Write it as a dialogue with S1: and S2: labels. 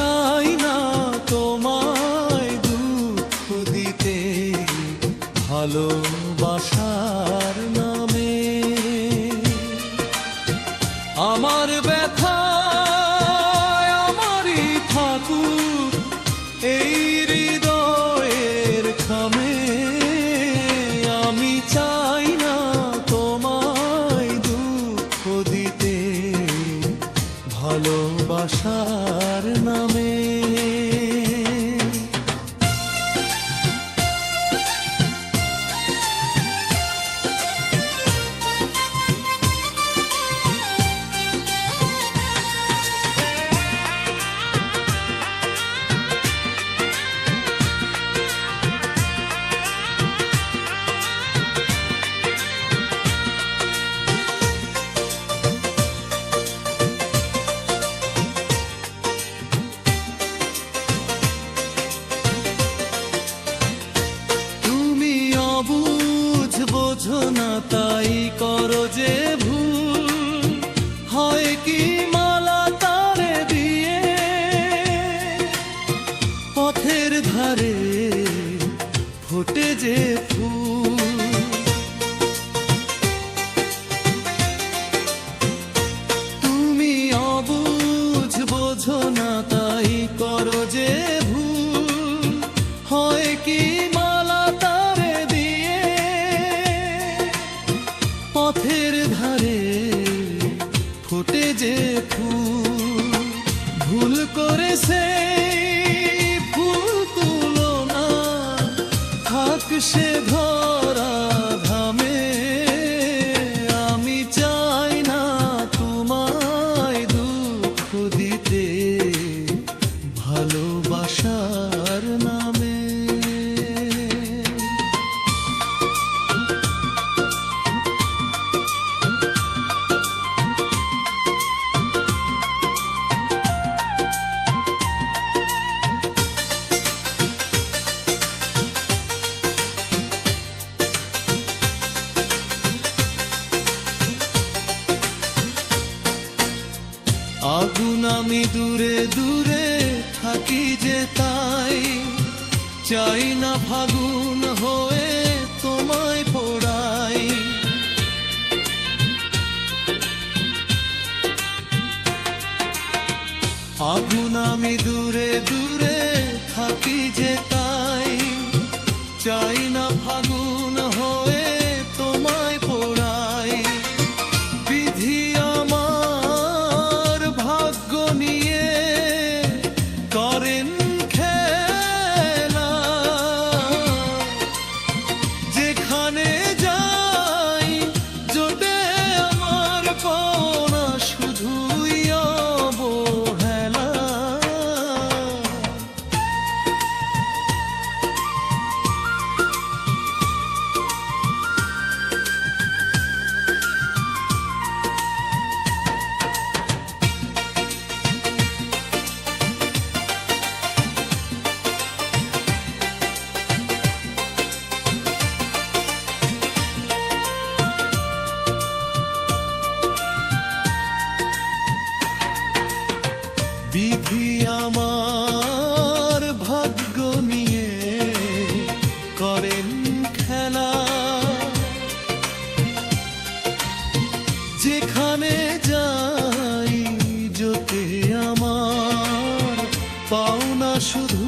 S1: চাই না তোমায় দুঃখ দিতে, ভালোবাসার নামে আমার ব্যথা আমারই থাকুক এই হৃদয়ের খামে। আমি চাই না তোমায় দুঃখ দিতে, ভালোবাসার নামে। বোঝো না তাই করো যে ভুল, হয় কি মালা তারে দিয়ে পথের ধারে ফোটে যে ফুল। তুমি অবুঝ বোঝো না তাই করো যে ভুল, হয় কি পথের ধারে ফোটে যে ফুল। ভুল করে সেই ফুল তুলো না, থাক সে ধরা ধামে। আমি চাই না তোমায় দুঃখ দিতে, ভালোবাসার নামে। আগুন আমি দূরে দূরে থাকি যে তাই, চাই না ফাগুন হয়ে তোমায় পোড়াই। আগুন আমি দূরে দূরে থাকি যে তাই, চাই না ফাগুন হয়ে তোমায় পোড়াই। বিধি নিয়ে করেন খেলা, যেখানে যাই জোটে আমার পাওনা শুধুই অবহেলা। বিধি আমার ভাগ্য নিয়ে করেন খেলা, যেখানে যাই জোটে আমার পাওনা শুধু